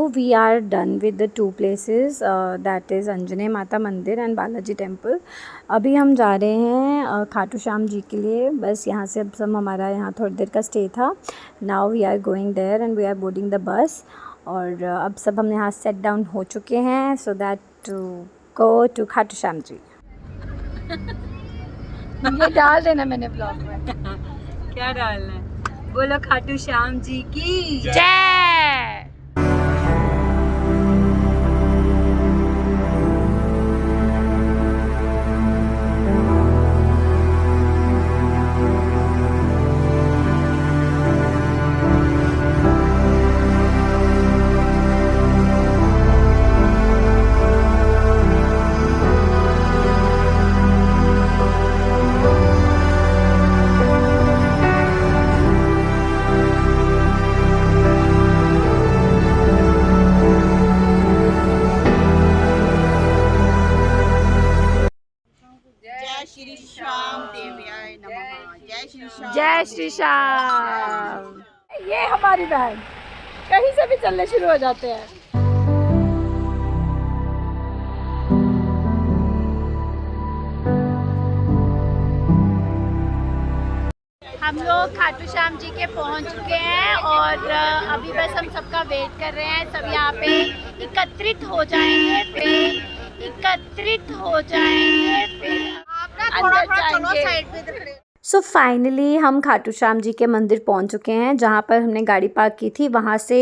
We are done with the 2 places, that is Anjaneya Mata Mandir and Balaji temple. अभी हम जा रहे हैं खाटू श्याम जी के लिए। बस यहाँ से अब सब हमारा यहाँ थोड़ी देर का स्टे था। Now we are going there and we are boarding the bus. और अब सब हम यहाँ सेट डाउन हो चुके हैं so that to go to Khatu Shyam ji. ये डाल देना मैंने ब्लॉग में। क्या डालना है? बोलो खाटू श्याम जी की जय। जय श्री श्याम। ये हमारी बहन कहीं से भी चलने शुरू हो जाते हैं। हम लोग खाटू श्याम जी के पहुंच चुके हैं और अभी बस हम सबका वेट कर रहे हैं। सब यहाँ पे एकत्रित हो जाएंगे, फिर अंदर जाएंगे। सो फाइनली हम खाटू श्याम जी के मंदिर पहुंच चुके हैं, जहां पर हमने गाड़ी पार्क की थी। वहां से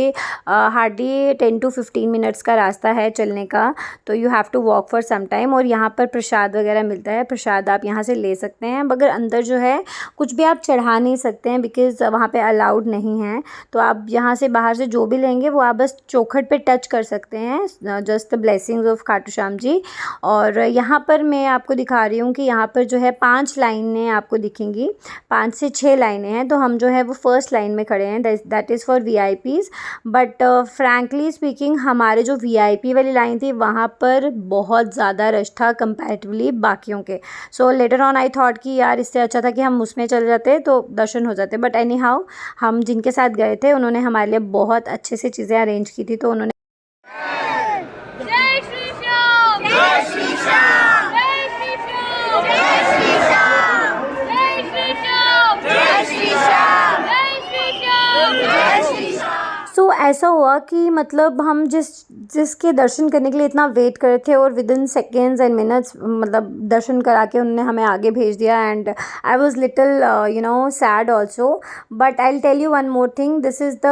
हार्डली 10 to 15 मिनट्स का रास्ता है चलने का, तो you have to walk for some time. और यहाँ पर प्रसाद वगैरह मिलता है, प्रसाद आप यहाँ से ले सकते हैं, मगर अंदर जो है कुछ भी आप चढ़ा नहीं सकते हैं बिकॉज़ वहाँ पे अलाउड नहीं है। तो आप यहाँ से बाहर से जो भी लेंगे वो आप बस चौखट पे टच कर सकते हैं, just the blessings of Khatu Shyam ji. और यहाँ पर मैं आपको दिखा रही हूँ कि यहाँ पर जो है 5 लाइनें आपको दिखेंगी, 5 से 6 लाइनें हैं। तो हम जो है वो फर्स्ट लाइन में खड़े हैं, that is for VIPs। But frankly speaking हमारे जो VIP वाली लाइन थी वहाँ पर बहुत ज़्यादा रश था कंपैरेटिवली बाकियों के। सो लेटर ऑन आई थॉट कि यार इससे अच्छा था कि हम उसमें चले जाते तो दर्शन हो जाते। बट एनी हाउ हम जिनके साथ गए थे उन्होंने हमारे लिए बहुत अच्छे से चीज़ें अरेंज की थी, तो उन्होंने सो ऐसा हुआ कि मतलब हम जिसके दर्शन करने के लिए इतना वेट कर रहे थे और विदिन सेकेंड्स एंड मिनट्स मतलब दर्शन करा के उन्होंने हमें आगे भेज दिया। And I was little sad also. But I will tell you one more thing, this is the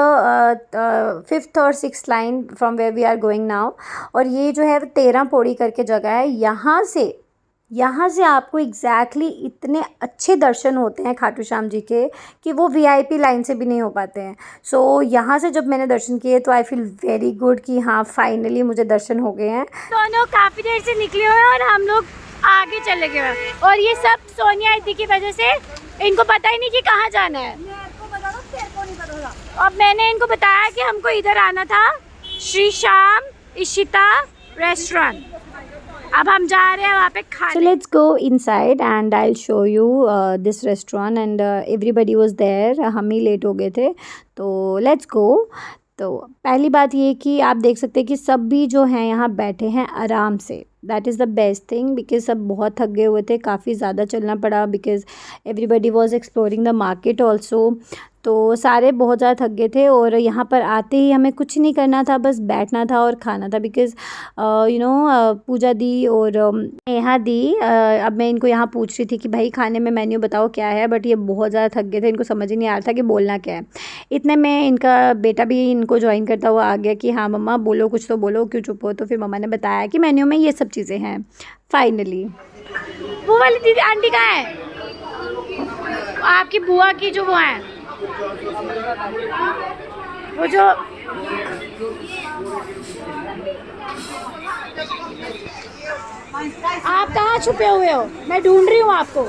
5th और 6th line from where we are going now. और ये जो है 13 पौड़ी करके जगह है। यहाँ से आपको एग्जैक्टली इतने अच्छे दर्शन होते हैं खाटू श्याम जी के कि वो VIP लाइन से भी नहीं हो पाते हैं। सो यहाँ से जब मैंने दर्शन किए तो आई फील वेरी गुड कि हाँ फाइनली मुझे दर्शन हो गए हैं। दोनों काफ़ी देर से निकले हुए हैं और हम लोग आगे चले गए हैं। और ये सब सोनिया दीदी की वजह से, इनको पता ही नहीं कि कहाँ जाना है। अब मैंने इनको बताया कि हमको इधर आना था, श्री श्याम इशिता रेस्टोरेंट। अब हम जा रहे हैं वहाँ पे खाने। So let's go inside and I'll show you this restaurant and everybody was there। हम ही लेट हो गए थे तो let's go। तो पहली बात ये कि आप देख सकते हैं कि सब भी जो हैं यहाँ बैठे हैं आराम से। That is the best thing because सब बहुत थक गए हुए थे, काफ़ी ज़्यादा चलना पड़ा because everybody was exploring the market also. तो सारे बहुत ज़्यादा थक गए थे और यहाँ पर आते ही हमें कुछ नहीं करना था, बस बैठना था और खाना था बिकॉज़ पूजा दी और नेहा दी, अब मैं इनको यहाँ पूछ रही थी कि भाई खाने में मेन्यू बताओ क्या है, बट ये बहुत ज़्यादा थक गए थे, इनको समझ ही नहीं आ रहा था कि बोलना क्या है। इतने में इनका बेटा भी इनको ज्वाइन करता हुआ आ गया कि हाँ मम्मा बोलो, कुछ तो बोलो, क्यों चुप हो। तो फिर मम्मा ने बताया कि मेन्यू में ये सब चीज़ें हैं। फाइनली वो वाली दीदी आंटी कहाँ है, आपकी बुआ की जो वो है, वो जो आप कहाँ छुपे हुए हो, मैं ढूंढ रही हूँ आपको।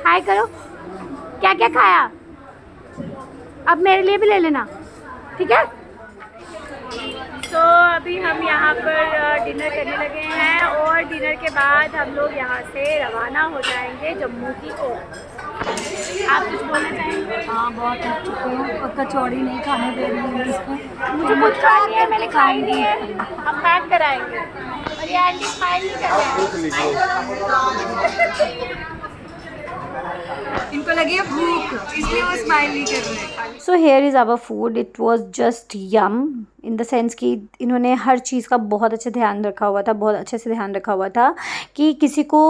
हाय करो, क्या क्या खाया, अब मेरे लिए भी ले लेना। ठीक है। तो अभी हम यहाँ पर डिनर करने लगे हैं और डिनर के बाद हम लोग यहाँ से रवाना हो जाएंगे जम्मू की ओर। आप कुछ बोलना चाहेंगे? हाँ, बहुत थक चुके हैं और कचौड़ी नहीं खाने दे रही है इसको। मुझे कुछ खानी है, मैंने खाई नहीं है। हम पैक कराएंगे और ये आंटी स्माइल नहीं कर रहे हैं। इनको लगी है भूख, इसलिए वो स्माइल नहीं कर रहे। So here is our food. It was just yum in the sense कि इन्होंने हर चीज़ का बहुत अच्छे ध्यान रखा हुआ था, बहुत अच्छे से ध्यान रखा हुआ था कि किसी को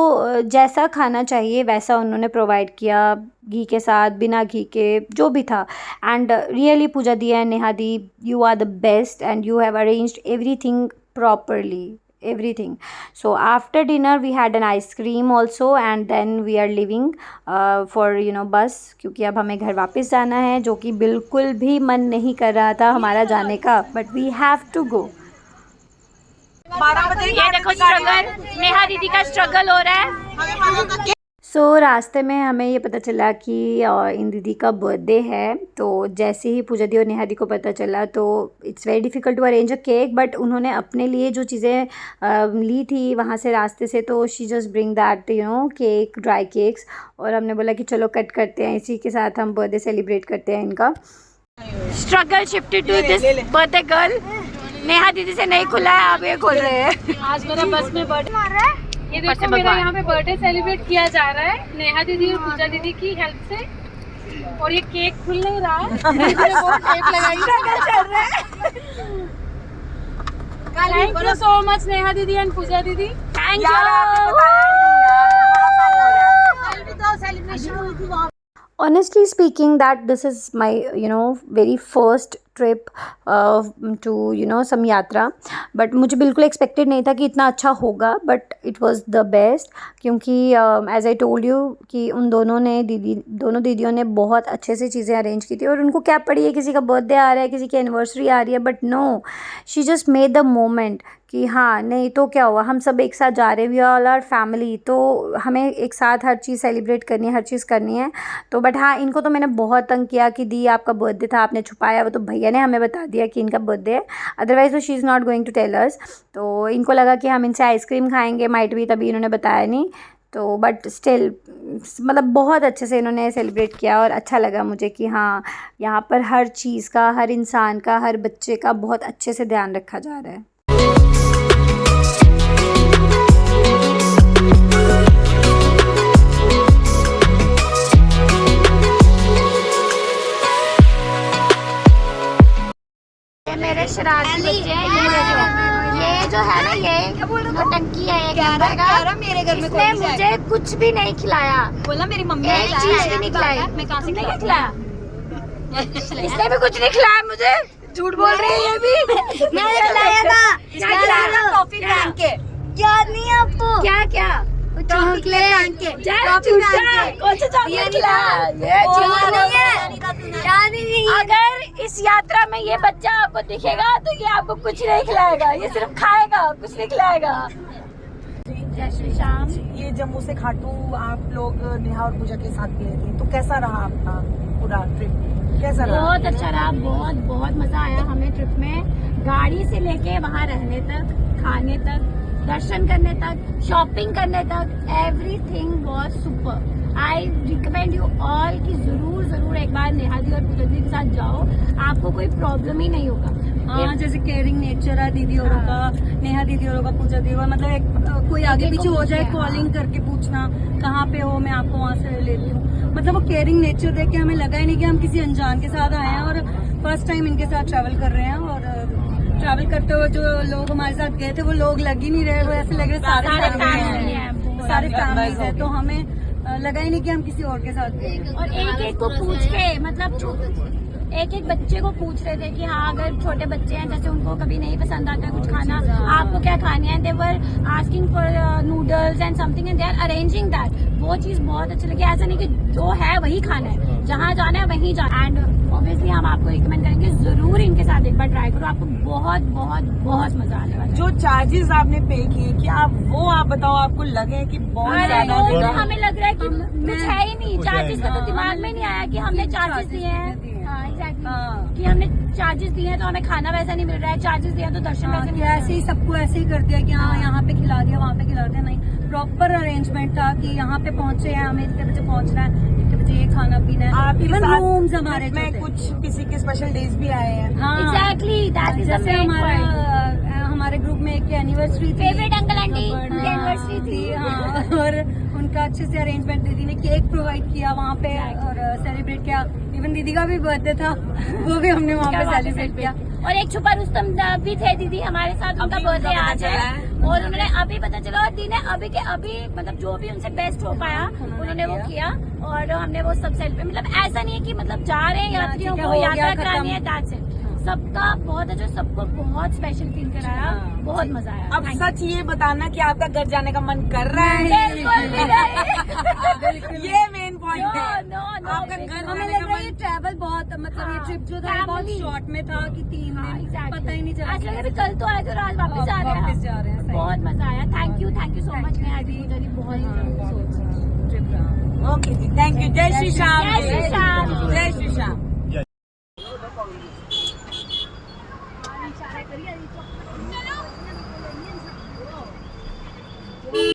जैसा खाना चाहिए वैसा उन्होंने प्रोवाइड किया, घी के साथ, बिना घी के, जो भी था। And really Puja di and Neha di, you are the best and you have arranged everything properly, everything. So after dinner we had an ice cream also, and then we are leaving for bus, क्योंकि अब हमें घर वापस जाना है, जो कि बिल्कुल भी मन नहीं कर रहा था हमारा जाने का, but we have to go. ये देखो स्ट्रगल, नेहा दीदी का स्ट्रगल हो रहा है. सो रास्ते में हमें ये पता चला कि इन दीदी का बर्थडे है. तो जैसे ही पूजा दी और नेहा दी को पता चला तो it's very difficult to arrange a cake, but उन्होंने अपने लिए जो चीज़ें ली थी वहाँ से रास्ते से, तो she just bring that cake, dry cakes. और हमने बोला कि चलो कट करते हैं, इसी के साथ हम बर्थडे सेलिब्रेट करते हैं इनका. Struggle shifted to this birthday girl. Neha didi से नहीं खुला है, अब ये खोल रहे हैं. आज मेरा बस में बर्थडे मार रहा है. ये देखो मेरा यहाँ पे बर्थडे सेलिब्रेट किया जा रहा है नेहा दीदी और पूजा दीदी की हेल्प से. और ये केक खुल नहीं रहा है. टेप लगाई चल रहा है. Thank you so much Neha दीदी एंड पूजा दीदी. Thank you. Honestly speaking, that this is my very first trip to some yatra, but मुझे बिल्कुल एक्सपेक्टेड नहीं था कि इतना अच्छा होगा, but it was the best. क्योंकि एज आई टोल्ड यू कि उन दोनों दीदियों ने बहुत अच्छे से चीज़ें अरेंज की थी. और उनको क्या पड़ी है, किसी का बर्थडे आ रहा है, किसी की एनिवर्सरी आ रही है, but no, she just made the moment कि हाँ नहीं तो क्या हुआ, हम सब एक साथ जा रहे हैं, वी ऑल आर फैमिली, तो हमें एक साथ हर चीज़ सेलिब्रेट करनी है, हर चीज़ करनी है. तो बट हाँ, इनको तो मैंने बहुत तंग किया कि दी आपका बर्थडे था, आपने छुपाया. वो तो भैया ने हमें बता दिया कि इनका बर्थडे है, अदरवाइज़ तो she is not going to tell us. तो इनको लगा कि हम इनसे आइसक्रीम खाएंगे, माइट भी, तभी इन्होंने बताया नहीं. तो बट स्टिल मतलब बहुत अच्छे से इन्होंने सेलिब्रेट किया. और अच्छा लगा मुझे कि हाँ, यहाँ पर हर चीज़ का, हर इंसान का, हर बच्चे का बहुत अच्छे से ध्यान रखा जा रहा है. मेरे शरारती बच्चे हैं. ये जो है ना, ये टंकी है, ये मेरे घर में इसने मुझे कुछ भी नहीं खिलाया. बोला मेरी मम्मी एक चीज भी नहीं खिलाई. मैं कहाँ से नहीं खिलाया. इसने भी कुछ नहीं खिलाया मुझे. झूठ बोल रही है ये भी. मैंने खिलाया था टॉफी पहन के. याद नहीं है आपको? क्या क्या चॉकलेट के अगर इस यात्रा में ये बच्चा आपको दिखेगा तो ये आपको कुछ नहीं खिलाएगा, ये सिर्फ खाएगा, कुछ नहीं खिलाएगा. जय श्री श्याम. ये जम्मू से खाटू आप लोग नेहा और पूजा के साथ गए थे, तो कैसा रहा आपका पूरा ट्रिप? कैसा रहा? बहुत अच्छा रहा. बहुत बहुत मजा आया हमें ट्रिप में. गाड़ी से लेके वहाँ रहने तक, खाने तक, दर्शन करने तक, शॉपिंग करने तक, everything was super. I recommend you all कि जरूर एक बार नेहा दी और पूजा दी के साथ जाओ, आपको कोई प्रॉब्लम ही नहीं होगा. हाँ, जैसे केयरिंग नेचर है दीदी औरों का, नेहा दीदी औरों का, पूजा दी, मतलब एक कोई आगे पीछे हो जाए, कॉलिंग करके पूछना कहाँ पे हो, मैं आपको वहाँ से लेती हूँ. मतलब वो केयरिंग नेचर देख के हमें लगा ही नहीं कि हम किसी अनजान के साथ आए हैं और फर्स्ट टाइम इनके साथ ट्रैवल कर रहे हैं. और ट्रैवल करते हुए जो लोग हमारे साथ गए थे वो लोग लग ही नहीं रहे, वो ऐसे लग रहे सारे फैमिलीज है. तो हमें लगा ही नहीं कि हम किसी और के साथ गए. और एक को पूछ के, मतलब एक बच्चे को पूछ रहे थे कि हाँ, अगर छोटे बच्चे हैं जैसे उनको कभी नहीं पसंद आता कुछ खाना, आपको क्या खाना है, they were asking for noodles and something and they are arranging that. वो चीज बहुत अच्छी लगी. ऐसा नहीं कि जो है वही खाना है, जहाँ जाना है वहीं जाना. एंड ऑब्वियसली हम आपको रिकमेंड करेंगे जरूर इनके साथ एक बार ट्राई करो, आपको बहुत बहुत बहुत मजा आने वाला है. जो चार्जेस आपने पे किए, क्या वो आप बताओ, आपको लगे कि बहुत ज्यादा? तो हमें लग रहा है कुछ है ही नहीं, चार्जेस का तो दिमाग में नहीं आया कि हमने चार्जेस दिए हैं। हाँ एग्जैक्टली, कि हमने चार्जेस दिए हैं तो हमें खाना वैसा नहीं मिल रहा है, चार्जेस दिए हैं तो दर्शन वैसे नहीं। ऐसे ही सबको ऐसे ही कर दिया कि हाँ यहाँ पे खिला दिया, वहाँ पे खिला दिया। नहीं, प्रॉपर अरेंजमेंट था कि यहाँ पे पहुंचे हैं, हमें इतने बजे पहुंचना है, इतने बजे ये खाना पीना है। आपके इवन साथ रूम्स हमारे में जो थे। कुछ किसी के स्पेशल डेज भी आए हैं। हाँ एग्जैक्टली, दैट इज जैसे हमारे ग्रुप में एक एनिवर्सरी थी, फेवरेट अंकल आंटी उनकी एनिवर्सरी थी। हाँ, और उनका अच्छे से अरेंजमेंट, दीदी ने केक प्रोवाइड किया वहाँ पे और सेलिब्रेट किया। इवन दीदी का भी बर्थडे था, वो भी हमने वहाँ पे सेलिब्रेट किया। और एक छुपा रुस्तम भी थे दीदी हमारे साथ, उनका बर्थडे आज है और उन्होंने अभी पता चला, और दी ने अभी के अभी मतलब जो भी उनसे बेस्ट हो पाया उन्होंने वो किया और हमने वो सब सेलिब्रेट, मतलब ऐसा नहीं है कि मतलब जा रहे हैं यात्रियों को यात्रा करानी है, दैट्स इट। सबका बहुत अच्छा, सबको बहुत स्पेशल फील कराया, बहुत मजा आया। अब सच ये बताना कि आपका घर जाने का मन कर रहा है। बिल्कुल भी नहीं। ये मेन पॉइंट है। नो नो, आपका घर हमें जाने लग का रहा है ये मन। ट्रैवल बहुत, मतलब ये ट्रिप जो था ये बहुत Family। शॉर्ट में था कि 3 दिन, पता ही नहीं चला। आज लगे कल तो आए थे और आज वापस जा रहे वापस हैं। जा रहे हैं, सही। बहुत मजा आया, thank you so much Neha दी, मुझे बहुत ट्रिप रहा। ओके जी, थैंक यू। जय श्री श्याम। जय श्री श्याम। जय श्री श्याम।